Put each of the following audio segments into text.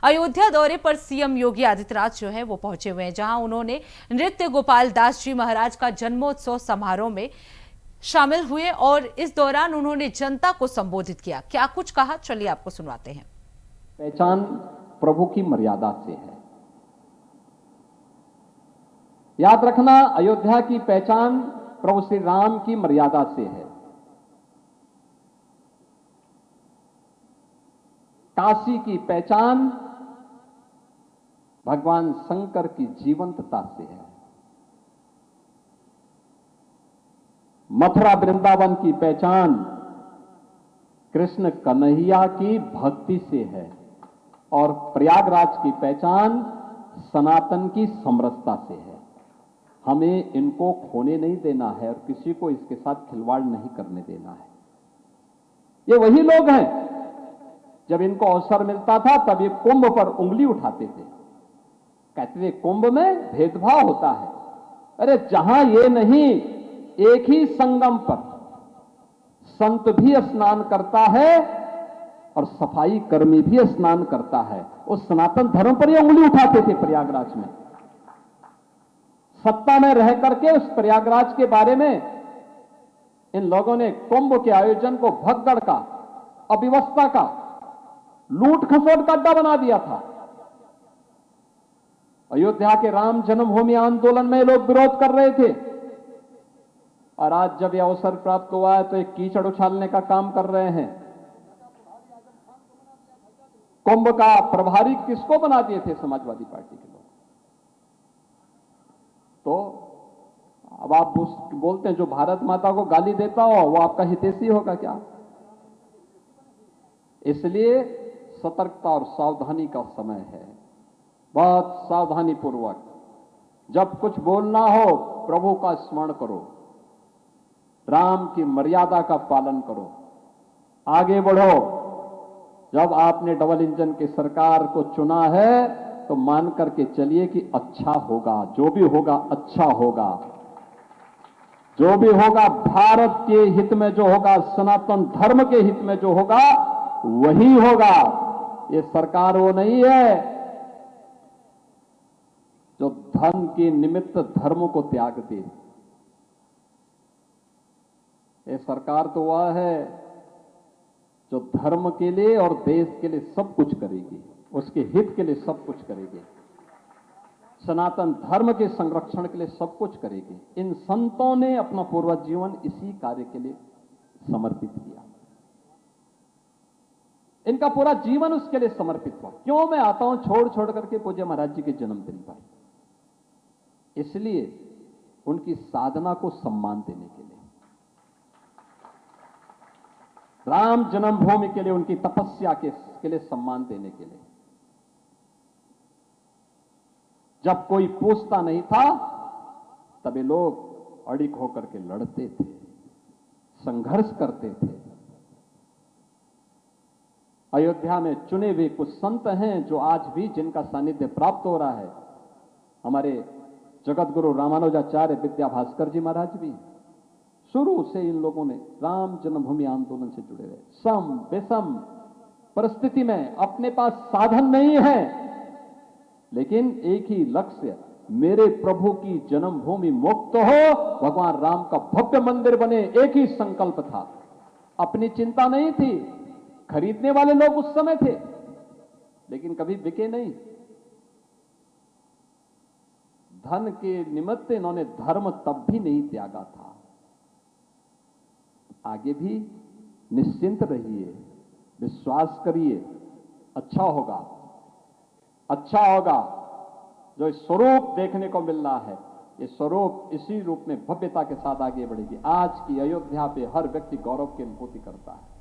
अयोध्या दौरे पर सीएम योगी आदित्यनाथ जो है वो पहुंचे हुए हैं, जहां उन्होंने नृत्य गोपाल दास जी महाराज का जन्मोत्सव समारोह में शामिल हुए और इस दौरान उन्होंने जनता को संबोधित किया। क्या कुछ कहा, चलिए आपको सुनवाते हैं। पहचान प्रभु की मर्यादा से है। याद रखना, अयोध्या की पहचान प्रभु श्री राम की मर्यादा से है। काशी की पहचान भगवान शंकर की जीवंतता से है। मथुरा वृंदावन की पहचान कृष्ण कन्हैया की भक्ति से है और प्रयागराज की पहचान सनातन की समरसता से है। हमें इनको खोने नहीं देना है और किसी को इसके साथ खिलवाड़ नहीं करने देना है। ये वही लोग हैं, जब इनको अवसर मिलता था तब ये कुंभ पर उंगली उठाते थे, कहते थे कुंभ में भेदभाव होता है। अरे जहां ये नहीं, एक ही संगम पर संत भी स्नान करता है और सफाई कर्मी भी स्नान करता है। उस सनातन धर्म पर ये उंगली उठाते थे प्रयागराज में। सत्ता में रह करके उस प्रयागराज के बारे में इन लोगों ने कुंभ के आयोजन को भगदड़ का, अव्यवस्था का, लूट खसोट का अड्डा बना दिया था। अयोध्या के राम जन्मभूमि आंदोलन में लोग विरोध कर रहे थे और आज जब यह अवसर प्राप्त हुआ है तो एक कीचड़ उछालने का काम कर रहे हैं। कुंभ का प्रभारी किसको बना दिए थे? समाजवादी पार्टी के लोग। तो अब आप बोलते हैं जो भारत माता को गाली देता हो वो आपका हितैषी होगा क्या? इसलिए सतर्कता और सावधानी का समय है। बहुत सावधानी पूर्वक जब कुछ बोलना हो प्रभु का स्मरण करो, राम की मर्यादा का पालन करो, आगे बढ़ो। जब आपने डबल इंजन की सरकार को चुना है तो मान करके चलिए कि अच्छा होगा, जो भी होगा अच्छा होगा। जो भी होगा भारत के हित में जो होगा, सनातन धर्म के हित में जो होगा वही होगा। ये सरकार वो नहीं है जो धन के निमित्त धर्म को त्याग दे। ये सरकार तो वह है जो धर्म के लिए और देश के लिए सब कुछ करेगी, उसके हित के लिए सब कुछ करेगी, सनातन धर्म के संरक्षण के लिए सब कुछ करेगी। इन संतों ने अपना पूरा जीवन इसी कार्य के लिए समर्पित किया। इनका पूरा जीवन उसके लिए समर्पित हुआ। क्यों मैं आता हूं छोड़ छोड़ करके पूज्य महाराज जी के जन्मदिन पर? इसलिए उनकी साधना को सम्मान देने के लिए, राम जन्मभूमि के लिए, उनकी तपस्या के लिए सम्मान देने के लिए। जब कोई पूछता नहीं था तब ये लोग अड़िग होकर के लड़ते थे, संघर्ष करते थे। अयोध्या में चुने हुए कुछ संत हैं जो आज भी जिनका सानिध्य प्राप्त हो रहा है। हमारे जगत गुरु रामानुजाचार्य विद्या भास्कर जी महाराज भी शुरू से इन लोगों ने राम जन्मभूमि आंदोलन से जुड़े रहे। सम विषम परिस्थिति में अपने पास साधन नहीं है, लेकिन एक ही लक्ष्य, मेरे प्रभु की जन्मभूमि मुक्त हो, भगवान राम का भव्य मंदिर बने, एक ही संकल्प था। अपनी चिंता नहीं थी। खरीदने वाले लोग उस समय थे लेकिन कभी बिके नहीं। धन के निमित्त इन्होंने धर्म तब भी नहीं त्यागा था। आगे भी निश्चिंत रहिए, विश्वास करिए, अच्छा होगा, अच्छा होगा। जो स्वरूप देखने को मिल रहा है, ये स्वरूप इसी रूप में भव्यता के साथ आगे बढ़ेगी। आज की अयोध्या पे हर व्यक्ति गौरव की अनुभूति करता है।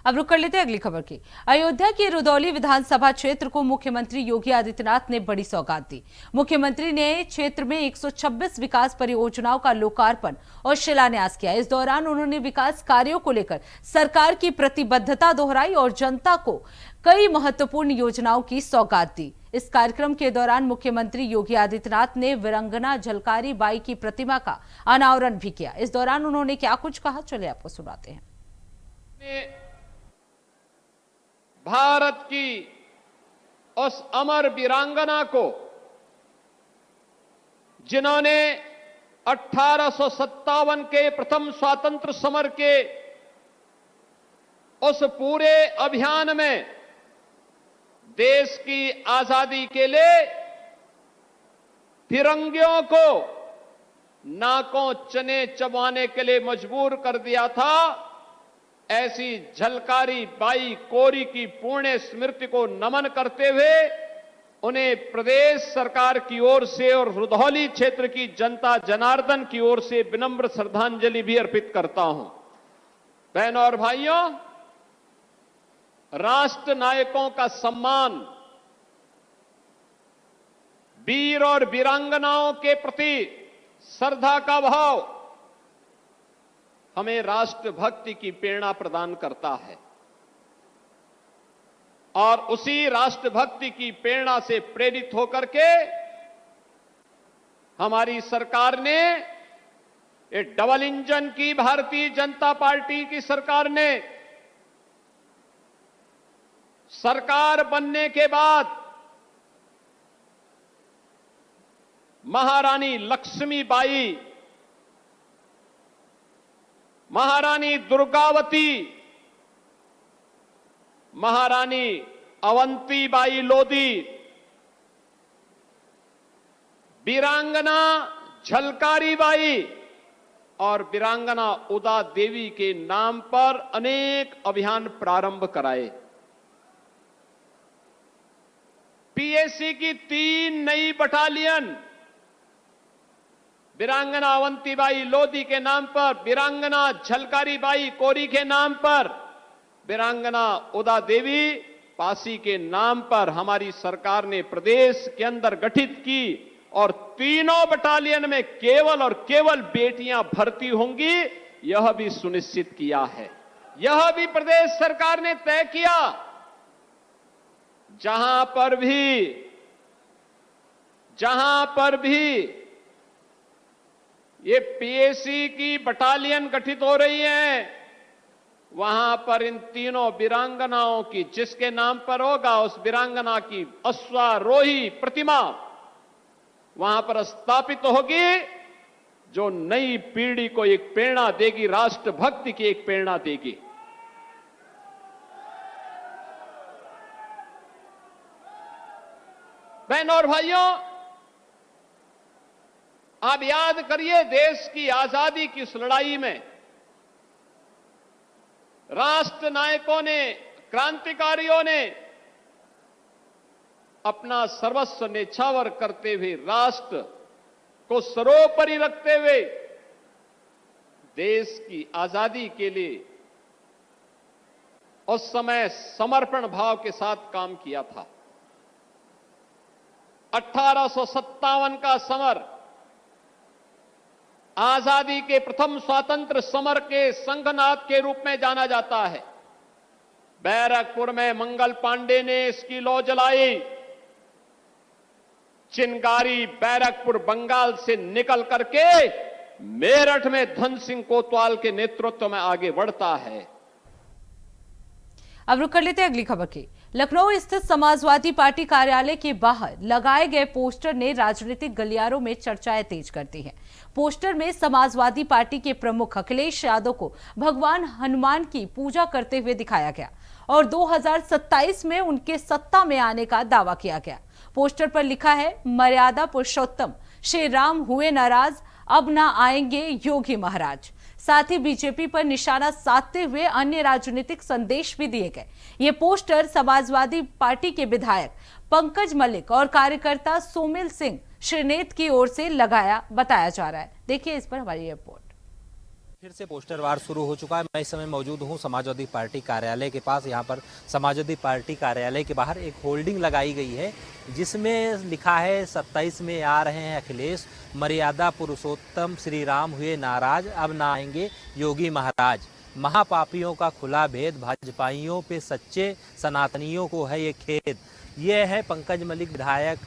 अब रुक कर लेते हैं अगली खबर की। अयोध्या के रुदौली विधानसभा क्षेत्र को मुख्यमंत्री योगी आदित्यनाथ ने बड़ी सौगात दी। मुख्यमंत्री ने क्षेत्र में 126 विकास परियोजनाओं का लोकार्पण और शिलान्यास किया। इस दौरान उन्होंने विकास कार्यों को लेकर सरकार की प्रतिबद्धता दोहराई और जनता को कई महत्वपूर्ण योजनाओं की सौगात दी। इस कार्यक्रम के दौरान मुख्यमंत्री योगी आदित्यनाथ ने वीरांगना झलकारी बाई की प्रतिमा का अनावरण भी किया। इस दौरान उन्होंने क्या कुछ कहा, चलिए आपको सुनाते हैं। भारत की उस अमर वीरांगना को जिन्होंने 1857 के प्रथम स्वातंत्र समर के उस पूरे अभियान में देश की आजादी के लिए फिरंगियों को नाकों चने चबाने के लिए मजबूर कर दिया था, ऐसी झलकारी बाई कोरी की पुण्य स्मृति को नमन करते हुए उन्हें प्रदेश सरकार की ओर से और रुधौली क्षेत्र की जनता जनार्दन की ओर से विनम्र श्रद्धांजलि भी अर्पित करता हूं। बहनों और भाइयों, राष्ट्र नायकों का सम्मान, वीर और वीरांगनाओं के प्रति श्रद्धा का भाव हमें राष्ट्रभक्ति की प्रेरणा प्रदान करता है और उसी राष्ट्रभक्ति की प्रेरणा से प्रेरित होकर के हमारी सरकार ने, ये डबल इंजन की भारतीय जनता पार्टी की सरकार ने सरकार बनने के बाद महारानी लक्ष्मीबाई, महारानी दुर्गावती, महारानी अवंतीबाई लोधी, वीरांगना झलकारीबाई और वीरांगना उदा देवी के नाम पर अनेक अभियान प्रारंभ कराए। पीएसी की 3 नई बटालियन वीरांगना अवंतीबाई लोधी के नाम पर, वीरांगना झलकारीबाई कोरी के नाम पर, वीरांगना उदा देवी पासी के नाम पर हमारी सरकार ने प्रदेश के अंदर गठित की और तीनों बटालियन में केवल और केवल बेटियां भर्ती होंगी, यह भी सुनिश्चित किया है। यह भी प्रदेश सरकार ने तय किया। जहां पर भी ये पीएसी की बटालियन गठित हो रही है, वहां पर इन तीनों वीरांगनाओं की जिसके नाम पर होगा उस वीरांगना की अश्वारोही प्रतिमा वहां पर स्थापित होगी, जो नई पीढ़ी को एक प्रेरणा देगी, राष्ट्रभक्ति की एक प्रेरणा देगी। बहनों और भाइयों, आप याद करिए, देश की आजादी की इस लड़ाई में राष्ट्र नायकों ने, क्रांतिकारियों ने अपना सर्वस्व न्यौछावर करते हुए, राष्ट्र को सर्वोपरि रखते हुए देश की आजादी के लिए उस समय समर्पण भाव के साथ काम किया था। 1857 का समर आजादी के प्रथम स्वतंत्र समर के संघनाद के रूप में जाना जाता है। बैरकपुर में मंगल पांडे ने इसकी लौ जलाई। चिंगारी बैरकपुर बंगाल से निकल करके मेरठ में धन सिंह कोतवाल के नेतृत्व में आगे बढ़ता है। अब रुक कर लेते हैं अगली खबर की। लखनऊ स्थित समाजवादी पार्टी कार्यालय के बाहर लगाए गए पोस्टर ने राजनीतिक गलियारों में चर्चाएं तेज कर दी हैं। पोस्टर में समाजवादी पार्टी के प्रमुख अखिलेश यादव को भगवान हनुमान की पूजा करते हुए दिखाया गया और 2027 में उनके सत्ता में आने का दावा किया गया। पोस्टर पर लिखा है, मर्यादा पुरुषोत्तम श्री राम हुए नाराज, अब ना आएंगे योगी महाराज। साथ ही बीजेपी पर निशाना साधते हुए अन्य राजनीतिक संदेश भी दिए गए। ये पोस्टर समाजवादी पार्टी के विधायक पंकज मलिक और कार्यकर्ता सोमिल सिंह श्रीनेत की ओर से लगाया बताया जा रहा है। देखिए इस पर हमारी रिपोर्ट। फिर से पोस्टर वार शुरू हो चुका है। मैं इस समय मौजूद हूं समाजवादी पार्टी कार्यालय के पास। यहां पर समाजवादी पार्टी कार्यालय के बाहर एक होल्डिंग लगाई गई है जिसमें लिखा है 27 में आ रहे हैं अखिलेश, मर्यादा पुरुषोत्तम श्री राम हुए नाराज, अब ना आएंगे योगी महाराज। महापापियों का खुला भेद, भाजपाइयों पे सच्चे सनातनियों को है ये खेद। ये है पंकज मलिक विधायक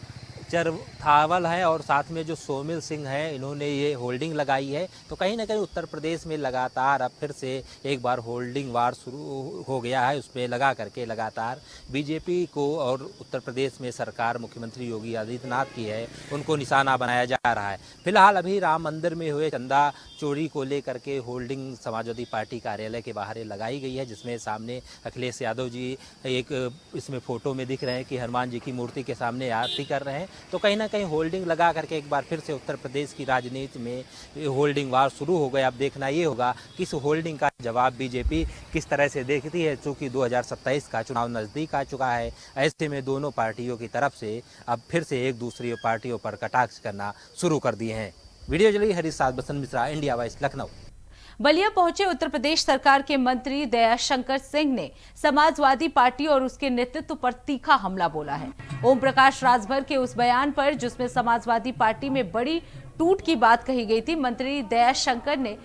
चरथावल है और साथ में जो सोमिल सिंह है, इन्होंने ये होल्डिंग लगाई है। तो कहीं ना कहीं उत्तर प्रदेश में लगातार अब फिर से एक बार होल्डिंग वार शुरू हो गया है। उसमें लगा करके लगातार बीजेपी को और उत्तर प्रदेश में सरकार मुख्यमंत्री योगी आदित्यनाथ की है, उनको निशाना बनाया जा रहा है। फिलहाल अभी राम मंदिर में हुए चंदा चोरी को लेकर के होल्डिंग समाजवादी पार्टी कार्यालय के बाहर लगाई गई है, जिसमें सामने अखिलेश यादव जी एक इसमें फोटो में दिख रहे हैं कि हनुमान जी की मूर्ति के सामने आरती कर रहे हैं। तो कहीं ना कहीं होल्डिंग लगा करके एक बार फिर से उत्तर प्रदेश की राजनीति में होल्डिंग वार शुरू हो गया। अब देखना ये होगा कि इस होल्डिंग का जवाब बीजेपी किस तरह से देखती है। चूंकि 2027 का चुनाव नजदीक आ चुका है, ऐसे में दोनों पार्टियों की तरफ से अब फिर से एक दूसरी पार्टियों पर कटाक्ष करना शुरू कर दिए हैं। वीडियो जर्नलिस्ट हरीश साथ बसंत मिश्रा, इंडिया वॉइस, लखनऊ। बलिया पहुंचे उत्तर प्रदेश सरकार के मंत्री दयाशंकर सिंह ने समाजवादी पार्टी और उसके नेतृत्व पर तीखा हमला बोला है। ओम प्रकाश राजभर के उस बयान पर जिसमें समाजवादी पार्टी में बड़ी टूट की बात कही गई थी, मंत्री दयाशंकर ने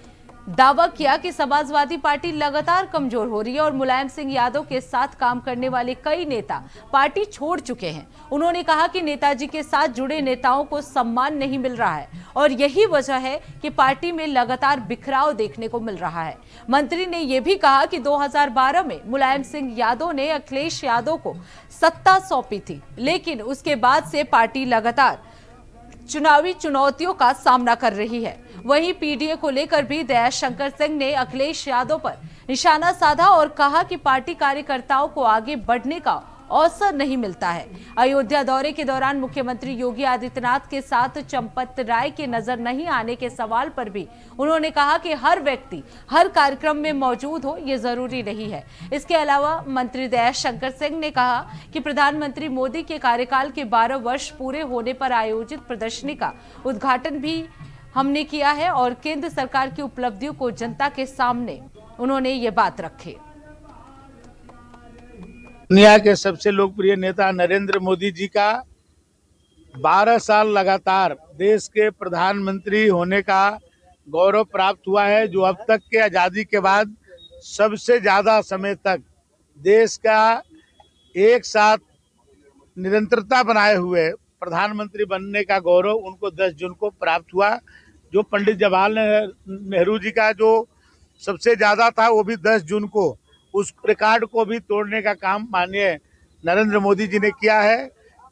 दावा किया कि समाजवादी पार्टी लगातार कमजोर हो रही है और मुलायम सिंह यादव के साथ काम करने वाले कई नेता पार्टी छोड़ चुके हैं। उन्होंने कहा कि नेताजी के साथ जुड़े नेताओं को सम्मान नहीं मिल रहा है और यही वजह है कि पार्टी में लगातार बिखराव देखने को मिल रहा है। मंत्री ने यह भी कहा कि 2012 में मुलायम सिंह यादव ने अखिलेश यादव को सत्ता सौंपी थी, लेकिन उसके बाद से पार्टी लगातार चुनावी चुनौतियों का सामना कर रही है। वहीं पीडीए को लेकर भी दयाशंकर सिंह ने अखिलेश यादव पर निशाना साधा और कहा कि पार्टी कार्यकर्ताओं को आगे बढ़ने का अवसर नहीं मिलता है। अयोध्या दौरे के दौरान मुख्यमंत्री योगी आदित्यनाथ के साथ चंपत राय के नजर नहीं आने के सवाल पर भी उन्होंने कहा कि हर व्यक्ति हर कार्यक्रम में मौजूद हो ये जरूरी नहीं है। इसके अलावा मंत्री दयाशंकर सिंह ने कहा कि प्रधानमंत्री मोदी के कार्यकाल के 12 वर्ष पूरे होने पर आयोजित प्रदर्शनी का उद्घाटन भी हमने किया है और केंद्र सरकार की उपलब्धियों को जनता के सामने उन्होंने ये बात रखी। दुनिया के सबसे लोकप्रिय नेता नरेंद्र मोदी जी का 12 साल लगातार देश के प्रधानमंत्री होने का गौरव प्राप्त हुआ है, जो अब तक के आजादी के बाद सबसे ज्यादा समय तक देश का एक साथ निरंतरता बनाए हुए प्रधानमंत्री बनने का गौरव उनको 10 जून को प्राप्त हुआ। जो पंडित जवाहरलाल नेहरू जी का जो सबसे ज्यादा था वो भी 10 जून को, उस रिकॉर्ड को भी तोड़ने का काम माननीय नरेंद्र मोदी जी ने किया है।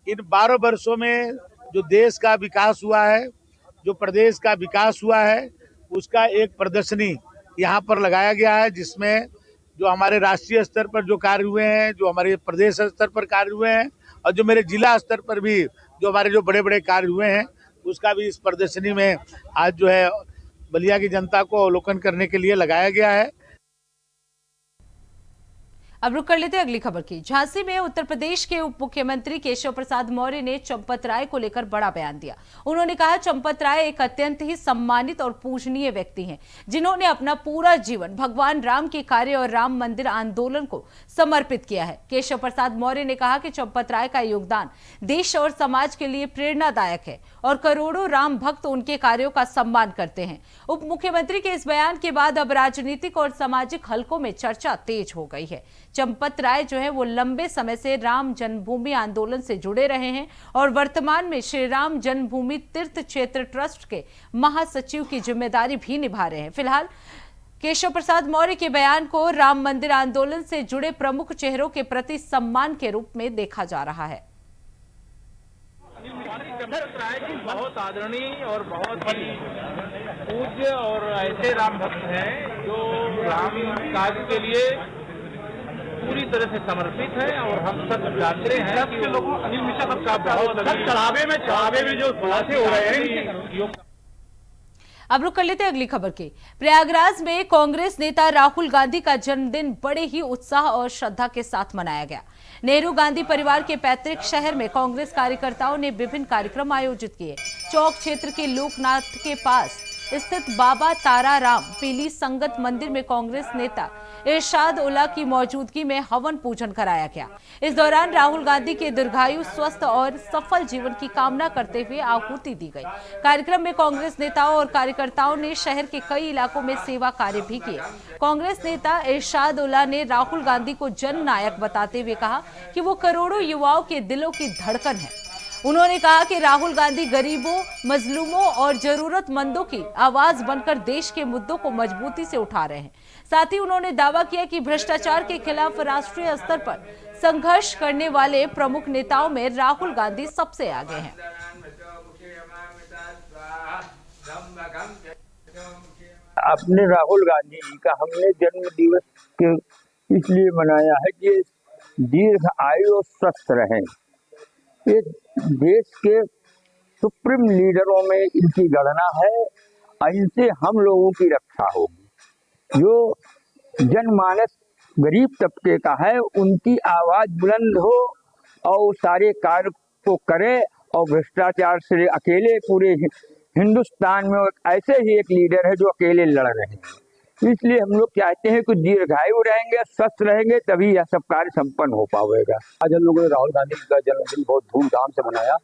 इन 12 वर्षों में जो देश का विकास हुआ है, जो प्रदेश का विकास हुआ है, उसका एक प्रदर्शनी यहाँ पर लगाया गया है, जिसमें जो हमारे राष्ट्रीय स्तर पर जो कार्य हुए हैं, जो हमारे प्रदेश स्तर पर कार्य हुए हैं और जो मेरे जिला स्तर पर भी जो हमारे जो बड़े बड़े कार्य हुए हैं, उसका भी इस प्रदर्शनी में आज जो है बलिया की जनता को अवलोकन करने के लिए लगाया गया है। अब रुक कर लेते हैं अगली खबर की। झांसी में उत्तर प्रदेश के उप मुख्यमंत्री केशव प्रसाद मौर्य ने चंपत राय को लेकर बड़ा बयान दिया। उन्होंने कहा चंपत राय एक अत्यंत ही सम्मानित और पूजनीय व्यक्ति हैं, जिन्होंने अपना पूरा जीवन भगवान राम के कार्य और राम मंदिर आंदोलन को समर्पित किया है। केशव प्रसाद मौर्य ने कहा कि चंपत राय का योगदान देश और समाज के लिए प्रेरणादायक है और करोड़ों राम भक्त उनके कार्यों का सम्मान करते हैं। उप मुख्यमंत्री के इस बयान के बाद अब राजनीतिक और सामाजिक हलकों में चर्चा तेज हो गई है। चंपत राय जो है वो लंबे समय से राम जन्मभूमि आंदोलन से जुड़े रहे हैं और वर्तमान में श्री राम जन्मभूमि तीर्थ क्षेत्र ट्रस्ट के महासचिव की जिम्मेदारी भी निभा रहे हैं। फिलहाल केशव प्रसाद मौर्य के बयान को राम मंदिर आंदोलन से जुड़े प्रमुख चेहरों के प्रति सम्मान के रूप में देखा जा रहा है। बहुत आदरणीय और बहुत ही पूज्य और ऐसे राम भक्त हैं जो राम कार्य के लिए पूरी तरह से समर्पित है और हम सब जानते हैं कि लोगों अनिल मिश्रा सबका बहुत चढ़ावे में जो खुलासे हो रहे हैं। अब रुक कर लेते हैं अगली खबर की। प्रयागराज में कांग्रेस नेता राहुल गांधी का जन्मदिन बड़े ही उत्साह और श्रद्धा के साथ मनाया गया। नेहरू गांधी परिवार के पैतृक शहर में कांग्रेस कार्यकर्ताओं ने विभिन्न कार्यक्रम आयोजित किए। चौक क्षेत्र के लोकनाथ के पास स्थित बाबा ताराराम पीली संगत मंदिर में कांग्रेस नेता इरशाद उल्ला की मौजूदगी में हवन पूजन कराया गया। इस दौरान राहुल गांधी के दीर्घायु, स्वस्थ और सफल जीवन की कामना करते हुए आहुति दी गई। कार्यक्रम में कांग्रेस नेताओं और कार्यकर्ताओं ने शहर के कई इलाकों में सेवा कार्य भी किए। कांग्रेस नेता इरशाद उल्ला ने राहुल गांधी को जननायक बताते हुए कहा कि वो करोड़ों युवाओं के दिलों की धड़कन है। उन्होंने कहा कि राहुल गांधी गरीबों, मजलूमों और जरूरतमंदों की आवाज बनकर देश के मुद्दों को मजबूती से उठा रहे हैं। साथ ही उन्होंने दावा किया कि भ्रष्टाचार के खिलाफ राष्ट्रीय स्तर पर संघर्ष करने वाले प्रमुख नेताओं में राहुल गांधी सबसे आगे हैं। अपने राहुल गांधी जी का हमने जन्म दिवस के इसलिए मनाया है कि दीर्घ आयु और स्वस्थ रहें। ये देश के सुप्रीम लीडरों में इनकी गणना है और इनसे हम लोगों की रक्षा होगी। जो जनमानस गरीब तबके का है उनकी आवाज बुलंद हो और वो सारे कार्य को करे और भ्रष्टाचार से अकेले पूरे हिंदुस्तान में ऐसे ही एक लीडर है जो अकेले लड़ रहे हैं। इसलिए हम लोग चाहते हैं कि दीर्घायु रहेंगे, स्वस्थ रहेंगे, तभी यह सब कार्य संपन्न हो पाएगा। आज हम लोगों ने राहुल गांधी का जन्मदिन बहुत धूमधाम से मनाया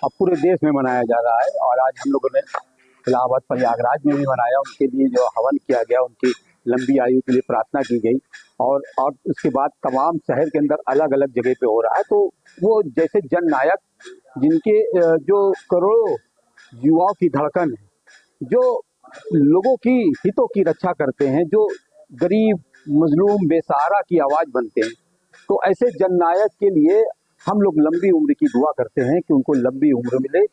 और पूरे देश में मनाया जा रहा है। और आज हम लोगों ने इलाहाबाद प्रयागराज में भी मनाया, उनके लिए जो हवन किया गया, उनकी लंबी आयु के लिए प्रार्थना की गई। और उसके बाद तमाम शहर के अंदर अलग अलग जगह पे हो रहा है। तो वो जैसे जननायक जिनके जो करोड़ों युवाओं की धड़कन है, जो लोगों की हितों की रक्षा करते हैं, जो गरीब मजलूम बेसहारा की आवाज बनते हैं, तो ऐसे जननायक के लिए हम लोग लंबी उम्र की दुआ करते हैं कि उनको लंबी उम्र मिले।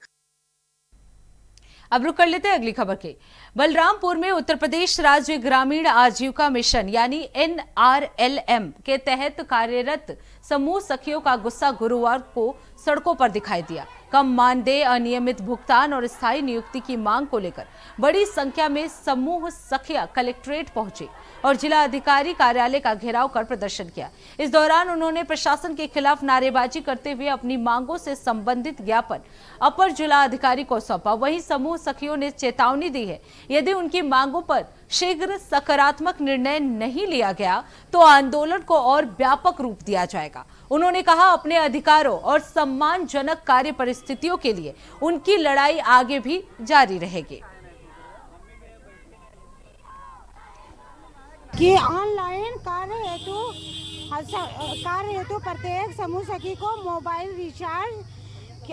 अब रुक कर लेते हैं अगली खबर के। बलरामपुर में उत्तर प्रदेश राज्य ग्रामीण आजीविका मिशन यानी NRLM के तहत कार्यरत समूह सखियों का गुस्सा गुरुवार को सड़कों पर दिखाई दिया। कम मानदेय, अनियमित भुगतान और स्थायी नियुक्ति की मांग को लेकर बड़ी संख्या में समूह सखियां कलेक्ट्रेट पहुंची और जिला अधिकारी कार्यालय का घेराव कर प्रदर्शन किया। इस दौरान उन्होंने प्रशासन के खिलाफ नारेबाजी करते हुए अपनी मांगों से संबंधित ज्ञापन अपर जिला अधिकारी को सौंपा। वहीं समूह सखियों ने चेतावनी दी है, यदि उनकी मांगों पर शीघ्र सकारात्मक निर्णय नहीं लिया गया तो आंदोलन को और व्यापक रूप दिया जाएगा। उन्होंने कहा, अपने अधिकारों और सम्मानजनक कार्य परिस्थितियों के लिए उनकी लड़ाई आगे भी जारी रहेगी। कि ऑनलाइन कार्य हेतु प्रत्येक समूह सखी को मोबाइल रिचार्ज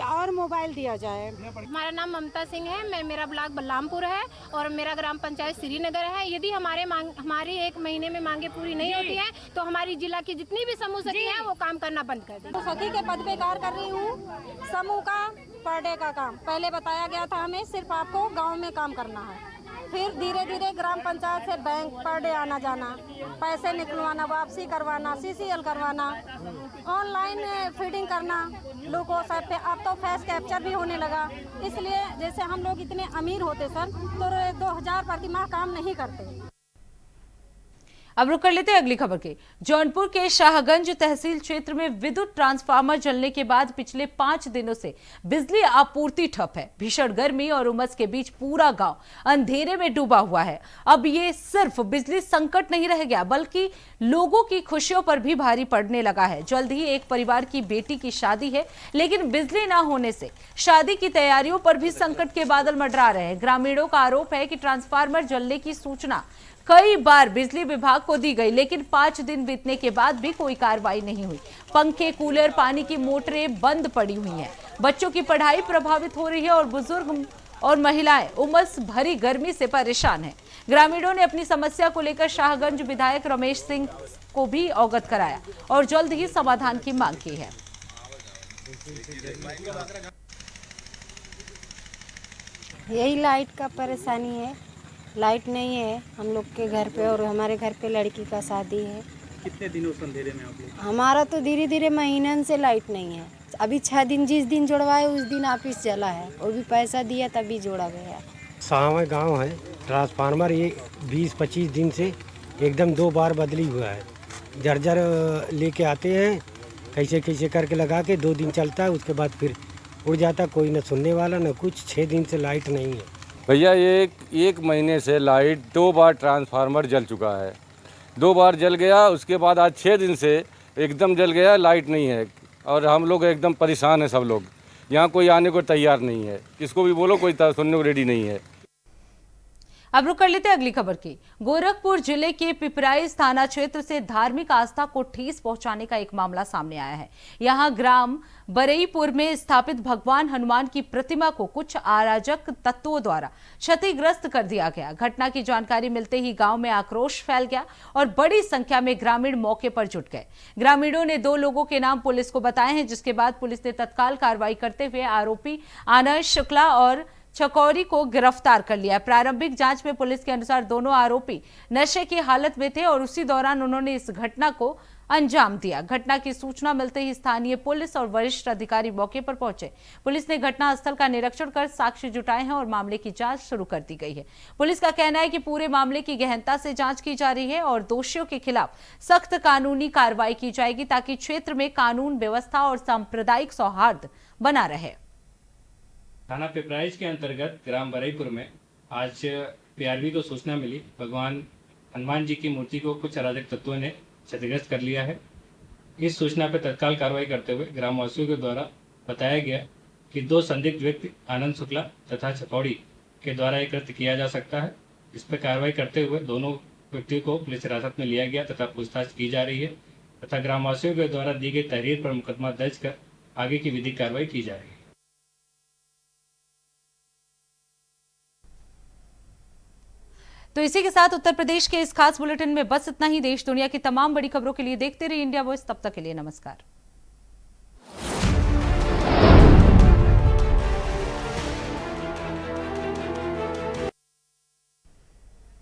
और मोबाइल दिया जाए। हमारा नाम ममता सिंह है, मेरा ब्लॉक बलरामपुर है और मेरा ग्राम पंचायत श्रीनगर है। यदि हमारी 1 महीने में मांगे पूरी नहीं होती है तो हमारी जिला की जितनी भी समूह सखी हैं वो काम करना बंद कर दें। तो सखी के पद पे कार्य कर रही हूँ। समूह का पर डे का काम पहले बताया गया था, हमें सिर्फ आपको गाँव में काम करना है। फिर धीरे धीरे ग्राम पंचायत से बैंक पर डे आना जाना, पैसे निकलवाना, वापसी करवाना, CCL करवाना, ऑनलाइन फीडिंग करना लोगों सब पे। अब तो फेस कैप्चर भी होने लगा। इसलिए जैसे हम लोग इतने अमीर होते सर तो 2000 प्रति माह काम नहीं करते। अब रुक कर लेते हैं अगली खबर के। जौनपुर के शाहगंज तहसील क्षेत्र में विद्युत ट्रांसफार्मर जलने के बाद पिछले 5 दिनों से बिजली आपूर्ति ठप है। भीषण गर्मी और उमस के बीच पूरा गांव अंधेरे में डूबा हुआ है। अब ये सिर्फ बिजली संकट नहीं रह गया बल्कि लोगों की खुशियों पर भी भारी पड़ने लगा है। जल्द ही एक परिवार की बेटी की शादी है, लेकिन बिजली ना होने से शादी की तैयारियों पर भी संकट के बादल मंडरा रहे हैं। ग्रामीणों का आरोप है कि ट्रांसफार्मर जलने की सूचना कई बार बिजली विभाग को दी गई, लेकिन 5 दिन बीतने के बाद भी कोई कार्रवाई नहीं हुई। पंखे, कूलर, पानी की मोटरें बंद पड़ी हुई हैं। बच्चों की पढ़ाई प्रभावित हो रही है और बुजुर्ग और महिलाएं उमस भरी गर्मी से परेशान हैं। ग्रामीणों ने अपनी समस्या को लेकर शाहगंज विधायक रमेश सिंह को भी अवगत कराया और जल्द ही समाधान की मांग की है। यही लाइट का परेशानी है, लाइट नहीं है हम लोग के घर पे और हमारे घर पे लड़की का शादी है। कितने दिनों से अंधेरे में आप लोग? हमारा तो धीरे धीरे महीनन से लाइट नहीं है। अभी 6 दिन जिस दिन जोड़वाए उस दिन ऑफिस जला है और भी पैसा दिया तभी जोड़ा गया। सावा गांव है, ट्रांसफार्मर ये 20-25 दिन से एकदम 2 बार बदली हुआ है। जर्जर लेके आते हैं, कैसे कैसे करके लगा के 2 दिन चलता है, उसके बाद फिर उड़ जाता। कोई न सुनने वाला न कुछ। 6 दिन से लाइट नहीं है भैया। ये 1 महीने से लाइट 2 बार ट्रांसफार्मर जल चुका है। 2 बार जल गया, उसके बाद आज 6 दिन से एकदम जल गया, लाइट नहीं है और हम लोग एकदम परेशान हैं। सब लोग यहाँ कोई आने को तैयार नहीं है, किसको भी बोलो कोई सुनने को रेडी नहीं है। अब रुक कर लेते हैं अगली खबर की। गोरखपुर जिले के पिपराइच थाना क्षेत्र से धार्मिक आस्था को ठेस पहुंचाने का एक मामला सामने आया है। यहां ग्राम बरईपुर में स्थापित भगवान हनुमान की प्रतिमा को कुछ अराजक तत्वों द्वारा क्षतिग्रस्त कर दिया गया। घटना की जानकारी मिलते ही गांव में आक्रोश फैल गया और बड़ी संख्या में ग्रामीण मौके पर जुट गए। ग्रामीणों ने 2 लोगों के नाम पुलिस को बताए हैं, जिसके बाद पुलिस ने तत्काल कार्रवाई करते हुए आरोपी आनंद शुक्ला और चकौरी को गिरफ्तार कर लिया। प्रारंभिक जांच में पुलिस के अनुसार दोनों आरोपी नशे की हालत में थे और उसी दौरान उन्होंने इस घटना को अंजाम दिया। घटना की सूचना मिलते ही स्थानीय पुलिस और वरिष्ठ अधिकारी मौके पर पहुंचे। पुलिस ने घटनास्थल का निरीक्षण कर साक्ष्य जुटाए हैं और मामले की जांच शुरू कर दी गई है। पुलिस का कहना है कि पूरे मामले की गहनता से जांच की जा रही है और दोषियों के खिलाफ सख्त कानूनी कार्रवाई की जाएगी ताकि क्षेत्र में कानून व्यवस्था और सांप्रदायिक सौहार्द बना रहे। थाना पिपराइच के अंतर्गत ग्राम बरईपुर में आज पीआरबी को सूचना मिली भगवान हनुमान जी की मूर्ति को कुछ अराजक तत्वों ने क्षतिग्रस्त कर लिया है। इस सूचना पर तत्काल कार्रवाई करते हुए ग्रामवासियों के द्वारा बताया गया कि 2 संदिग्ध व्यक्ति आनंद शुक्ला तथा चकौड़ी के द्वारा एक कृत्य किया जा सकता है। इस पर कार्रवाई करते हुए दोनों व्यक्तियों को पुलिस हिरासत में लिया गया तथा पूछताछ की जा रही है तथा ग्रामवासियों के द्वारा दी गई तहरीर पर मुकदमा दर्ज कर आगे की विधिक कार्रवाई की जा रही है। तो इसी के साथ उत्तर प्रदेश के इस खास बुलेटिन में बस इतना ही। देश दुनिया की तमाम बड़ी खबरों के लिए देखते रहिए इंडिया वॉइस। तब तक के लिए नमस्कार।